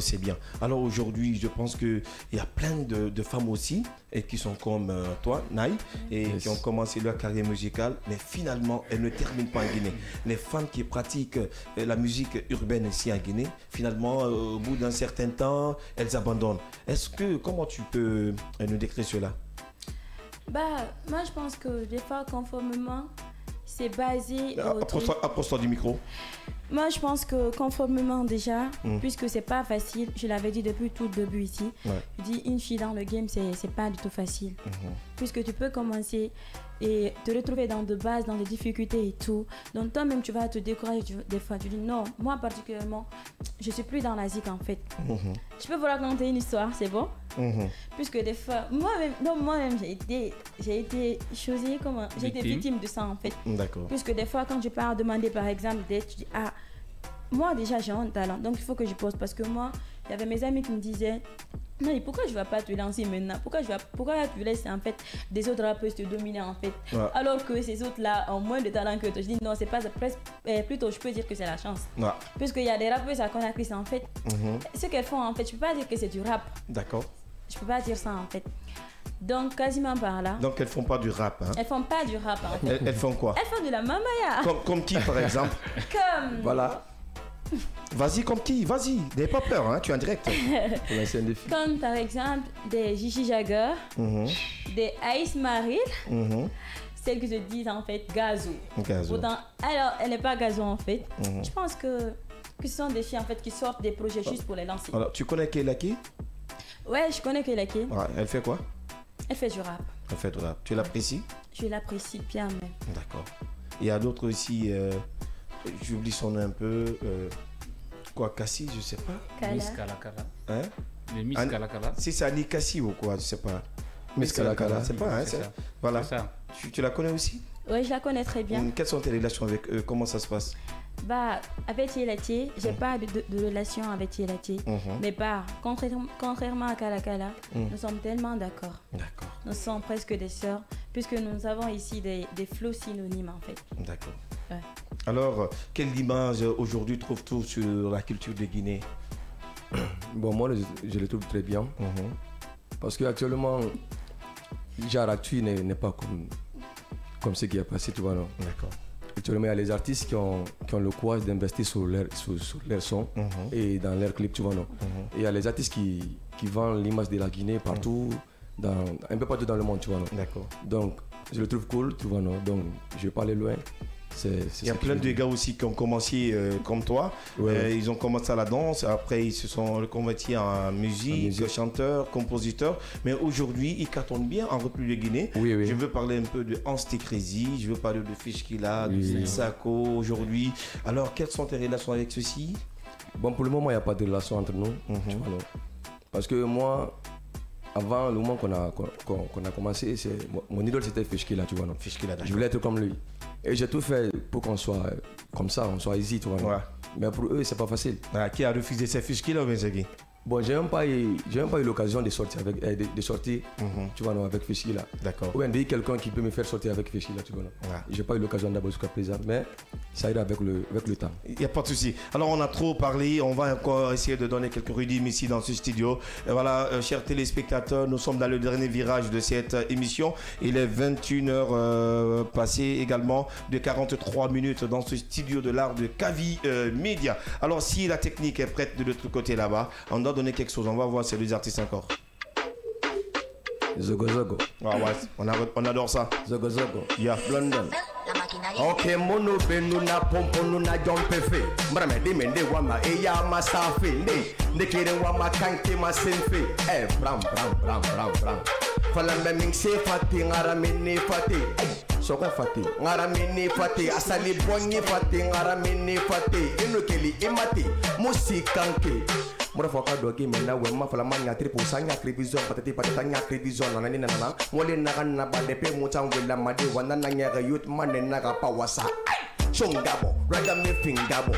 C'est bien. Alors aujourd'hui, je pense qu'il y a plein de femmes aussi et qui sont comme toi, Naï, et qui ont commencé leur carrière musicale, mais finalement, elles ne terminent pas en Guinée. Les femmes qui pratiquent la musique urbaine ici en Guinée, finalement, au bout d'un certain temps, elles abandonnent. Comment tu peux nous décrire cela? Moi, je pense que des fois, conformément, c'est basé... Approche-toi du micro. Moi, je pense que conformément déjà, puisque c'est pas facile, je l'avais dit depuis tout le début ici, je dis une fille dans le game, c'est pas du tout facile. Puisque tu peux commencer et te retrouver dans de bases, dans des difficultés et tout. Donc toi-même, tu vas te décourager des fois. Tu dis non, moi particulièrement, je suis plus dans la zik en fait. Je peux vous raconter une histoire, c'est bon? Puisque des fois, moi-même j'ai été choisie, j'ai été victime de ça en fait. D'accord. Puisque des fois, quand je pars demander par exemple d'aide, tu dis ah, moi déjà j'ai un talent, donc il faut que je pose. Parce que moi, il y avait mes amis qui me disaient non, mais pourquoi je ne vais pas te lancer maintenant? Pourquoi tu laisses en fait des autres rappeurs te dominer en fait? Alors que ces autres-là ont moins de talent que toi. Je dis non, c'est pas plutôt je peux dire que c'est la chance. Puisqu'il y a des rappeurs à Conakry en fait. Ce qu'elles font en fait, je peux pas dire que c'est du rap. D'accord. Je peux pas dire ça en fait. Donc quasiment par là. Donc elles font pas du rap, hein? Elles font pas du rap en fait. Elles font quoi? Elles font de la mamaya. Comme qui par exemple? Comme... Voilà. Vas-y, comme qui? Vas-y, n'aie pas peur, hein? Tu es en direct. Comme par exemple des Gigi Jagger, des Ice Maril, celles que je dis en fait Gazo. Autant, alors, elle n'est pas Gazo en fait. Je pense que ce sont des filles en fait qui sortent des projets juste pour les lancer. Alors, tu connais Keilaki? Ouais, je connais Keilaki. Ouais, elle fait quoi? Elle fait du rap. Elle fait du rap. Tu l'apprécies? Je l'apprécie bien même. D'accord. Il y a d'autres aussi, j'oublie son nom un peu, Kassi, je sais pas. Miss Kalakala. Hein? Miss Kalakala. Si c'est Annie Kassi ou quoi, je sais pas. Miss Kalakala, c'est pas, hein? C'est ça. Voilà. C'est ça. Tu la connais aussi? Oui, je la connais très bien. Quelles sont tes relations avec eux? Comment ça se passe? Avec Tielati, j'ai pas de relation avec Tielati. Mais contrairement à Kalakala, nous sommes tellement d'accord. D'accord. Nous sommes presque des sœurs, puisque nous avons ici des flots synonymes en fait. D'accord. Ouais. Alors, quelle image aujourd'hui trouves-tu sur la culture de Guinée? Bon, moi, je le trouve très bien. Parce qu'actuellement, genre actuel n'est pas comme ce qui est passé, tu vois, non? D'accord. Actuellement, il y a les artistes qui ont le courage d'investir sur leur son et dans leur clip, tu vois, non? Et il y a les artistes qui vendent l'image de la Guinée partout, un peu partout dans le monde, tu vois, non? D'accord. Donc, je le trouve cool, tu vois, non? Donc, je vais pas aller loin. Il y a plein de gars aussi qui ont commencé comme toi. Ils ont commencé à la danse, après ils se sont reconvertis en musique, chanteurs, compositeurs. Mais aujourd'hui, ils cartonnent bien en République de Guinée. Je veux parler un peu de Hans Crazy, je veux parler de Fishkilla, de Sako aujourd'hui. Alors, quelles sont tes relations avec ceux-ci? Bon, pour le moment, il n'y a pas de relation entre nous. Tu vois, non? Parce que moi, avant le moment qu'on a commencé, mon idole c'était Fishkilla, tu vois, non? Fishkilla, je voulais être comme lui. Et j'ai tout fait pour qu'on soit comme ça, on soit easy, tu vois. Ouais. Mais pour eux, c'est pas facile. Qui a refusé ces Fishkilla ou bien c'est qui? Bon, j'ai même pas eu l'occasion de sortir tu vois, non, avec Fishkilla. D'accord. Ou bien de quelqu'un qui peut me faire sortir avec Fishkilla, tu vois. J'ai pas eu l'occasion d'abord jusqu'à présent, mais ça ira avec le temps. Il n'y a pas de souci. Alors, on a trop parlé, on va encore essayer de donner quelques rythmes ici dans ce studio. Et voilà, chers téléspectateurs, nous sommes dans le dernier virage de cette émission. Il est 21h passé également de 43 minutes dans ce studio de l'art de Kavi Media. Alors, si la technique est prête de l'autre côté là-bas, on doit donner quelque chose. On va voir ces deux artistes encore. Zogo Zogo. On adore ça. Zogo Zogo. Yeah. London. Ok, mono benu na pompo na jompe fe. Mbrame de mende wama e ya masafe. Ne kere wama kanke ma senfe. Bram. falambe mingse fati ngara mini fati soko fati ngara mini fati asali bonyi fati ngara mini fati inokeli imati musikanke mura foka dogi mena we ma fala manya tripo sanya kribizon patati patanya kribizon nani nana wole naga na badepe mutangwela made wanana nyaga youth mane naga pawasa Chongabo, raga me fingabo.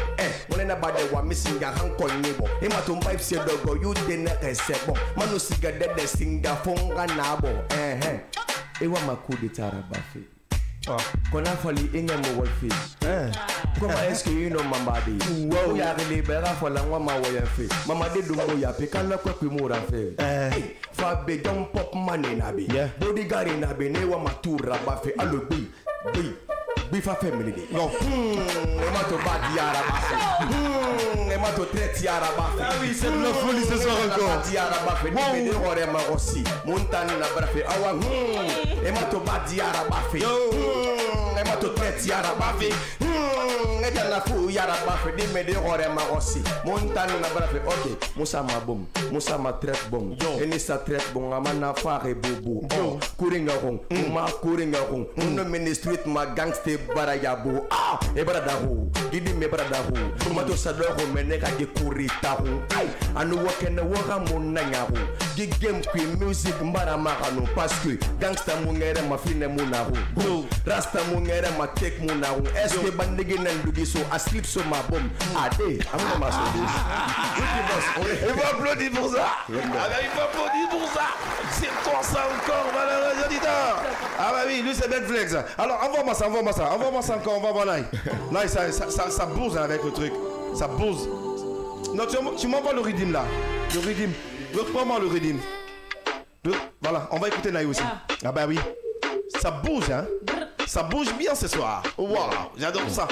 Wole na bade wa misinga hanko nibo. Ema tumba ifse dogo you dene kesebo. Manu siga dede singa fonga nabo. Ewa makudi tarabafi. Kona fali inge mo wolfi. Comment est-ce que you know mamadi? Wow, ya libera fola ngwa woyafi. Mamadi dumbo ya pikala kwa kwimura fe. Fabe jom pop money nabi. Bodyguard nabi ne wa matura bafe alobi. Bifa family day. No. Ema to bad yara bafe. Ema to traite yara bafe. Ah oui, c'est de la folie ce soir encore. Bad yara bafe. Ni bede ore ma aussi. Montane na brafe. Awa. Ema to bad yara bafe. Ema to traite yara bafe. Eta na fu yara bafe. Ni bede ore ma aussi. Montane na brafe. OK. Musa ma bom. Musa ma traite bom. Eni sa traite bom. Amana fare bobo. Kuringa rong. Ma kuringa rong. No ministry ma gangster barayabu e baradahu gidi me baradahu tomato sadoro meneka de kuritahu ai anu wokene woga munanyahu gigem kwi music mbara makano parce que gangster mungere mafine munahu rasta mungere ma tek munahu est-ce que bandigi nandugi so aslip so ma bom ade amna ma so il faut applaudir pour ça. Il faut applaudir pour ça. C'est quoi ça encore, malheureux auditeurs? Ah bah oui, lui c'est Ben Flex. Alors envoie-moi ça encore, on va voir là. Là ça bouge avec le truc. Ça bouge. Non, tu m'envoies le rythme là. Le rythme. Reprends-moi le rythme. Voilà, on va écouter Naï aussi. Ah bah oui. Ça bouge, hein. Ça bouge bien ce soir. Waouh, j'adore ça.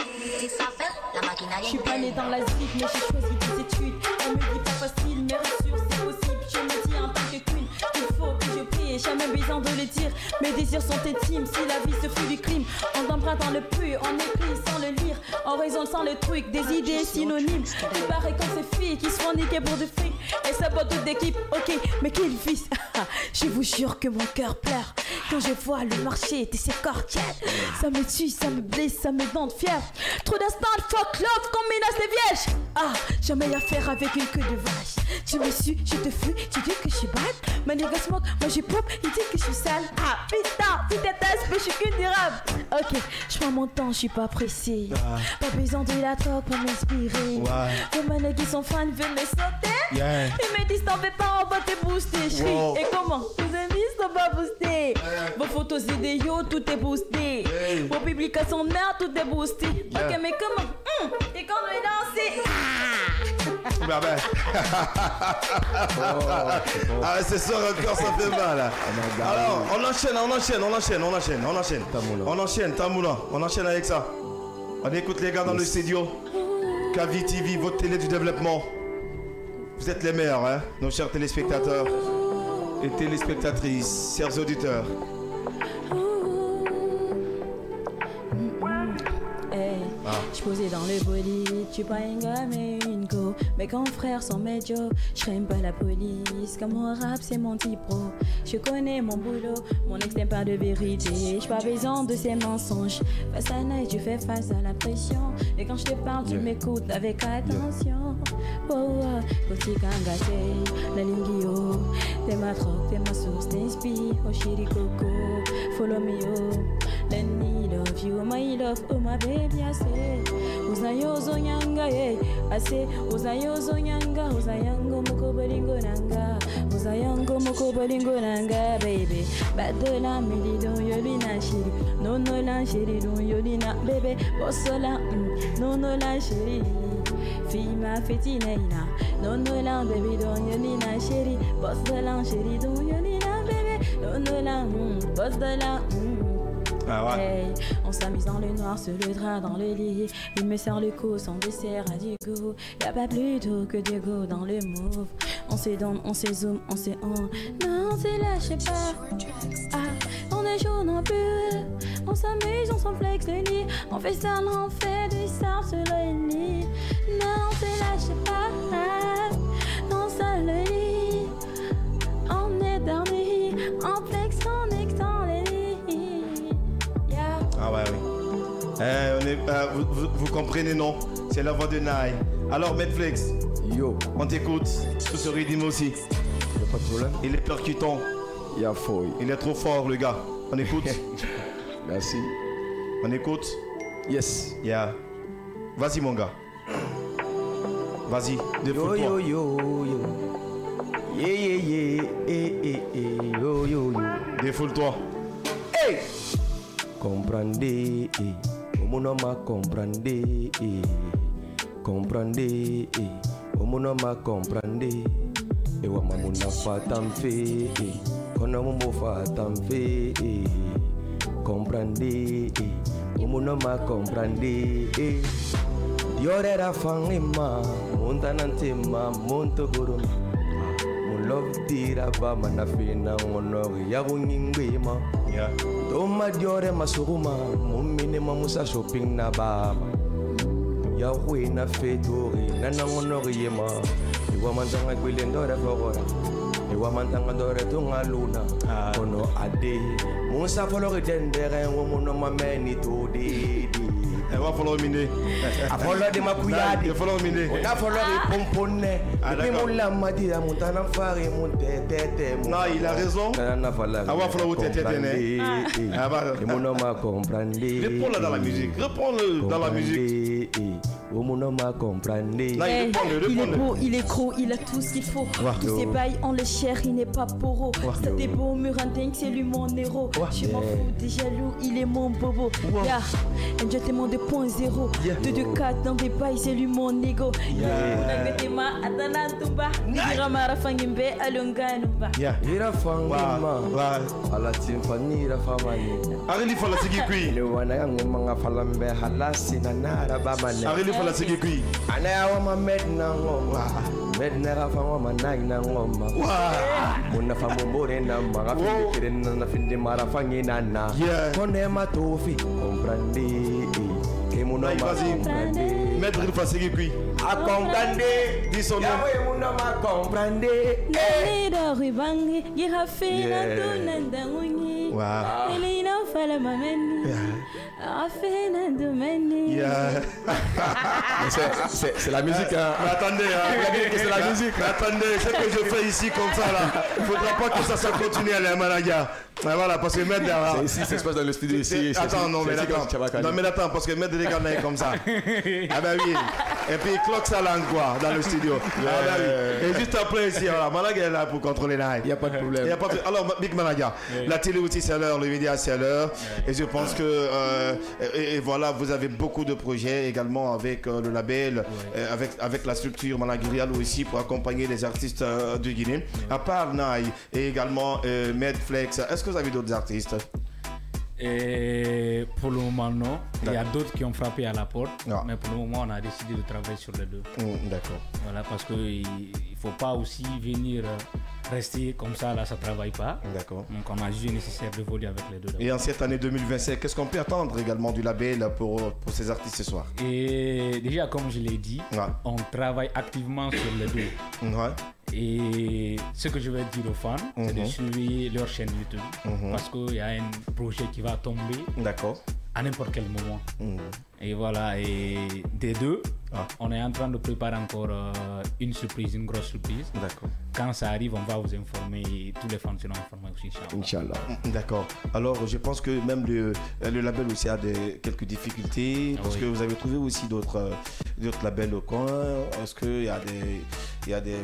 Je suis pas née dans la zip, mais j'ai choisi des études. On me dit pas facile, mais rassure, c'est possible. Je me dis en tant que queen, il faut que je prie. Jamais besoin de le dire. Mes désirs sont intimes. Si la vie se fout du crime, on t'emprunte dans le pu, on écrit sans le lire, on raisonne sans le truc. Des idées synonymes. Il paraît comme ces filles qui se font niquer pour de fric et sabotent toute d'équipe. Ok, mais quel fils. Je vous jure que mon cœur pleure quand je vois le marché de ces quartiers. Ça me tue, ça me blesse, ça me donne fière. Trop d'instants, fuck love, qu'on menace les vierges. Ah, jamais affaire avec une queue de vache. Tu me suis, je te fuis, tu dis que je suis bad. Ma nigga smoke, moi je pop, il dit que je suis sale. Ah putain, si t'es mais je suis qu'une durable. Ok, je prends mon temps, je suis pas pressé. Pas besoin de la drogue pour m'inspirer. Vos manègues qui sont fans veulent me sauter. Ils me disent t'en fais pas, on va te booster. Et comment? Vos amis sont pas boostés. Vos photos idéaux, tout est boosté. Vos publications de merde, tout est boosté. Ok, mais comment? Et quand on est dansé. Ah, ce soir encore ça fait mal. Alors, on enchaîne, Tamoula. On enchaîne avec ça. On écoute les gars dans le studio. Kavi TV, votre télé du développement. Vous êtes les meilleurs, hein, nos chers téléspectateurs et téléspectatrices, chers auditeurs. Je posais dans le bolide, tu pas un gars mais une go. Mes grands frères sont médios, je crains pas la police. Comme mon rap c'est mon petit pro. Je connais mon boulot, mon ex n'aime pas de vérité. J'ai pas besoin de ces mensonges. Face à Night, tu fais face à la pression. Et quand je te parle, tu m'écoutes avec attention. Oh, petit kangaté, la lingio. T'es ma drogue, t'es ma source d'inspi. Oh chéri coco, follow me oh. Let me love you, my love, oh my baby, I say. Uzayozo nyanga, yeah. I say, uzayozo nyanga, uzayango moko bolingo nanga. Uzayango moko bolingo nanga, baby. Badola milidon yolina shiri. No no la shiri don yolina, baby. Bossola, no no la shiri. Fima fetinaina. No no la baby don yolina shiri. Bossola shiri don yolina, baby. No no la, bossola, Ah ouais. Hey, on s'amuse dans le noir, sur le drap, dans le lit. Il me sert le coup, son dessert a du goût. Y'a pas plus d'eau que du goût dans le move. On se donne, on se zoom, on se on. Non, on se lâche pas. Ah, on est chaud non plus. On s'amuse, on s'en flex le lit. On fait ça, on fait du sable sur le lit. Non, on se lâche pas. On s'en le lit. On est dernier, on flex. vous comprenez, non? C'est la voix de Nai. Alors, Netflix, yo, on t'écoute sous ce rythme aussi. Y'a pas de problème. Il est percutant. Y'a fouille. Il est trop fort, le gars. On écoute. Merci. On écoute. Yes. Yeah. Vas-y, mon gars. Vas-y, défoule-toi. Yo, yo, yo, yo. Yeah, yeah, yeah, eh, eh, yo, yo, yo. Défoule-toi. Hey! Comprende, como no ma comprende, comprende, como no ma comprende. Ewa mamuna fatamfe, kono mumo fatamfe, comprende, como no ma comprende. Diore ra fangima, monta nantema, monto guru. Mon love dira ba manafina ngono ya gunyingwema. Yeah. Toma diore masuruma, mumine mamusa shopping na ba. Ya huina fetori, nana ngono yema. Iwa mantanga kwilendora fogora. Iwa mantanga dore tunga luna. Ono ade, musa folori dendere ngono mameni to de. Elle va falloir miner. A falloir de makuyadi. Il va falloir miner. On a falloir pomponne. Et puis mon la mati a monté en faré mon tête. Non, il a raison. On a falloir. Ah va falloir tête. Et mon homme a comprendre. Réponds-le dans la musique. Réponds-le dans la musique. Mon homme a comprendre. Il est beau, il est gros, il a tout ce qu'il faut. Tous ses bails en le cher, il n'est pas poro. Ça t'es beau, Muranding, c'est lui mon héros. Je m'en fous des jaloux, il est mon bobo. Yeah, enjoyment 2.0. 2-4 dans des bails, c'est lui mon ego. Unangetema atana tumba. Niramara fangimbe alunganumba. Ira fangima. Ala timfani ira famani. Arili fala sigi kui. Le wana yangu manga falambe halasi na nara bamane. Arili fala sigi kui. Ana wa ma medna ngoma. Medna rafa ngoma na ngoma. Muna famumbore na manga fikire na finde mara fangina na. Kone matofi comprende. Et mon homme a compris. Maître il faut seguir puis. A comprendre. Dis son nom. Mon homme a comprendre. Nalida ribangi, yihafina tunandanguni. Wow. Elina fala mameni. Afina domeni. C'est la musique. Hein. Mais attendez, c'est la musique. Mais attendez, ce que je fais ici comme ça là, il ne faudra pas que ça continue à la Malaga. Voilà, parce que Maître c'est ici, ça se passe dans le studio ici. Attends, non, mais attends. Non, mais attends, parce que Maître les gars est comme ça. Ah ben oui. Et puis il cloque sa langue quoi, dans le studio. Ah ben oui. Et juste après ici, voilà, Malaga est là pour contrôler la. Il n'y a pas de problème. Alors, Big Malaga, la télé aussi c'est à l'heure, le média c'est à l'heure. Et je pense que, et voilà, vous avez beaucoup de projets également avec le label, avec la structure Malagirial aussi pour accompagner les artistes de Guinée. À part Nai et également Medflex, est-ce que vous avez d'autres artistes? Et pour le moment, non. Il y a d'autres qui ont frappé à la porte. Mais pour le moment, on a décidé de travailler sur les deux. D'accord. Voilà, parce qu'il ne faut pas aussi venir rester comme ça, là, ça ne travaille pas. D'accord. Donc, on a juste nécessaire d'évoluer avec les deux. Et en cette année 2025, qu'est-ce qu'on peut attendre également du label pour ces artistes ce soir? Et déjà, comme je l'ai dit, on travaille activement sur les deux. Et ce que je vais dire aux fans, c'est de suivre leur chaîne YouTube. Parce qu'il y a un projet qui va tomber à n'importe quel moment. Et voilà, et des deux, on est en train de préparer encore une surprise, une grosse surprise. Quand ça arrive, on va vous informer et tous les fans seront informés aussi, Inch'Allah. D'accord. Alors, je pense que même le label aussi a quelques difficultés parce que vous avez trouvé aussi d'autres labels au coin. Est-ce qu'il y a des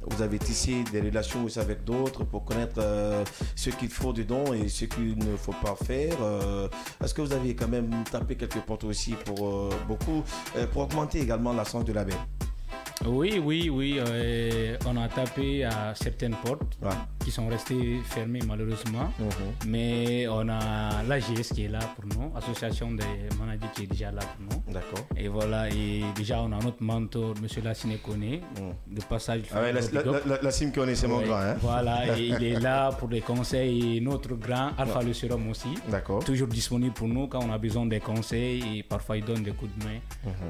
vous avez tissé des relations aussi avec d'autres pour connaître ce qu'il faut dedans et ce qu'il ne faut pas faire. Est-ce que vous avez quand même tapé quelques portes aussi pour pour augmenter également la chance de label? Oui. On a tapé à certaines portes qui sont restées fermées malheureusement. Mais on a l'AGS qui est là pour nous, Association des managers qui est déjà là pour nous. D'accord. Et voilà, et déjà on a notre mentor, M. Lassine Koné, de passage. Lassine Koné, c'est mon grand. Hein? Voilà, et il est là pour des conseils. Et notre grand, Alpha Le Serum aussi. D'accord. Toujours disponible pour nous quand on a besoin des conseils et parfois il donne des coups de main.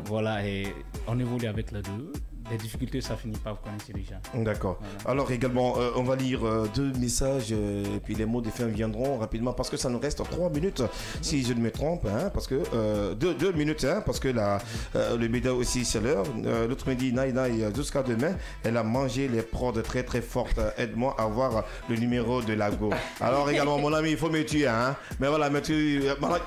Voilà, et on évolue avec les deux. les difficultés, ça finit par vous connaître déjà. D'accord. Voilà. Alors également, on va lire 2 messages et puis les mots de fin viendront rapidement parce que ça nous reste 3 minutes si je ne me trompe, hein, parce que 2 minutes, hein, parce que le média aussi c'est l'heure. L'autre me dit Naïna jusqu'à demain, elle a mangé les prods très très fortes. Aide-moi à avoir le numéro de Lago. Alors également mon ami, il faut me tuer, hein. Mais voilà,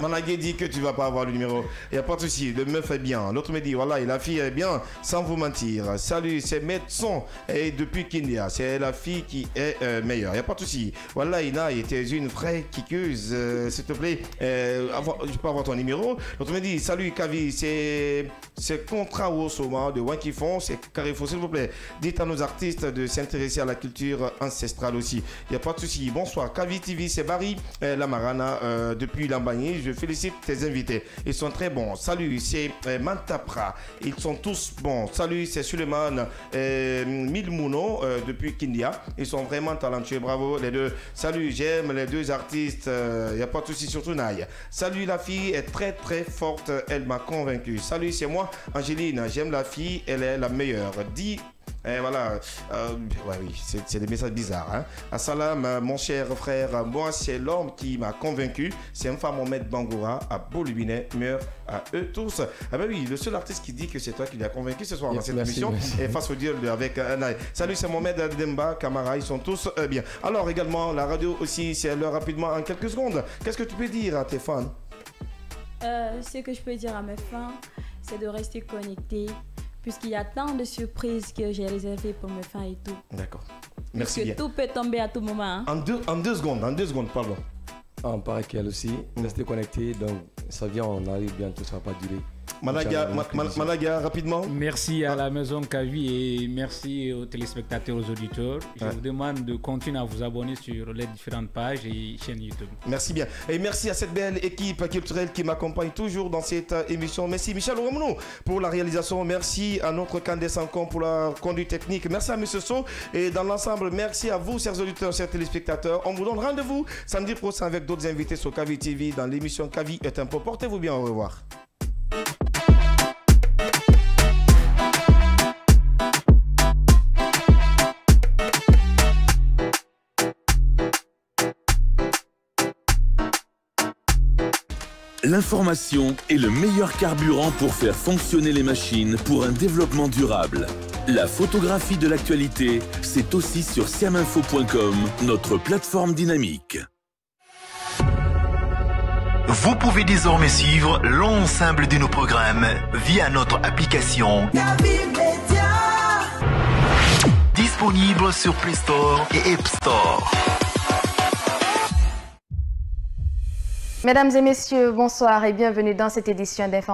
Managé dit que tu vas pas avoir le numéro. Il n'y a pas de souci, le meuf est bien. L'autre me dit voilà, la fille est bien, sans vous mentir. Salut, c'est Médecin et depuis Kenya, c'est la fille qui est meilleure. Il n'y a pas de souci. Voilà, Ina était une vraie kickeuse. S'il te plaît, je peux avoir ton numéro. L'autre me dit salut Kavi, c'est Contrat au Soma de Wankifon, c'est Carrefour, s'il vous plaît. Dites à nos artistes de s'intéresser à la culture ancestrale aussi. Il n'y a pas de souci. Bonsoir, Kavi TV, c'est Barry Lamarana depuis Lambagny. Je félicite tes invités. Ils sont très bons. Salut, c'est Mantapra. Ils sont tous bons. Salut, c'est Suleiman Milmouno depuis Kindia. Ils sont vraiment talentueux. Bravo, les deux. Salut, j'aime les 2 artistes. Il n'y a pas de souci, surtout Naï. Salut, la fille est très très forte. Elle m'a convaincu. Salut, c'est moi, Angéline. J'aime la fille. Elle est la meilleure. Dis. Et voilà, ouais, oui, c'est des messages bizarres. Hein. Assalam, mon cher frère, moi c'est l'homme qui m'a convaincu. C'est un femme Mohamed Bangoura à Beau-Lubinet, meurt à eux tous. Ah ben oui, le seul artiste qui dit que c'est toi qui l'as convaincu ce soir dans cette émission est face au Dieu avec Naï. Salut, c'est Mohamed Demba, Camara, ils sont tous bien. Alors également, la radio aussi, c'est l'heure rapidement en quelques secondes. Qu'est-ce que tu peux dire à tes fans? Ce que je peux dire à mes fans, c'est de rester connectés. Puisqu'il y a tant de surprises que j'ai réservées pour mes fans et tout. D'accord. Merci bien. Tout peut tomber à tout moment. Hein. En deux secondes, pardon. On paraît qu'elle aussi, restez connectés, donc ça vient, on arrive bientôt, ça va pas durer. Managa, rapidement. Merci à la maison Kavi et merci aux téléspectateurs, aux auditeurs. Je vous demande de continuer à vous abonner sur les différentes pages et chaînes YouTube. Merci bien. Et merci à cette belle équipe culturelle qui m'accompagne toujours dans cette émission. Merci Michel Ouamounou pour la réalisation. Merci à notre Candace Ancon pour la conduite technique. Merci à M. So. Et dans l'ensemble, merci à vous, chers auditeurs, chers téléspectateurs. On vous donne rendez-vous samedi prochain avec d'autres invités sur Kavi TV dans l'émission Kavi est un peu. Portez-vous bien. Au revoir. L'information est le meilleur carburant pour faire fonctionner les machines pour un développement durable. La photographie de l'actualité, c'est aussi sur siaminfo.com, notre plateforme dynamique. Vous pouvez désormais suivre l'ensemble de nos programmes via notre application disponible sur Play Store et App Store. Mesdames et messieurs, bonsoir et bienvenue dans cette édition d'information.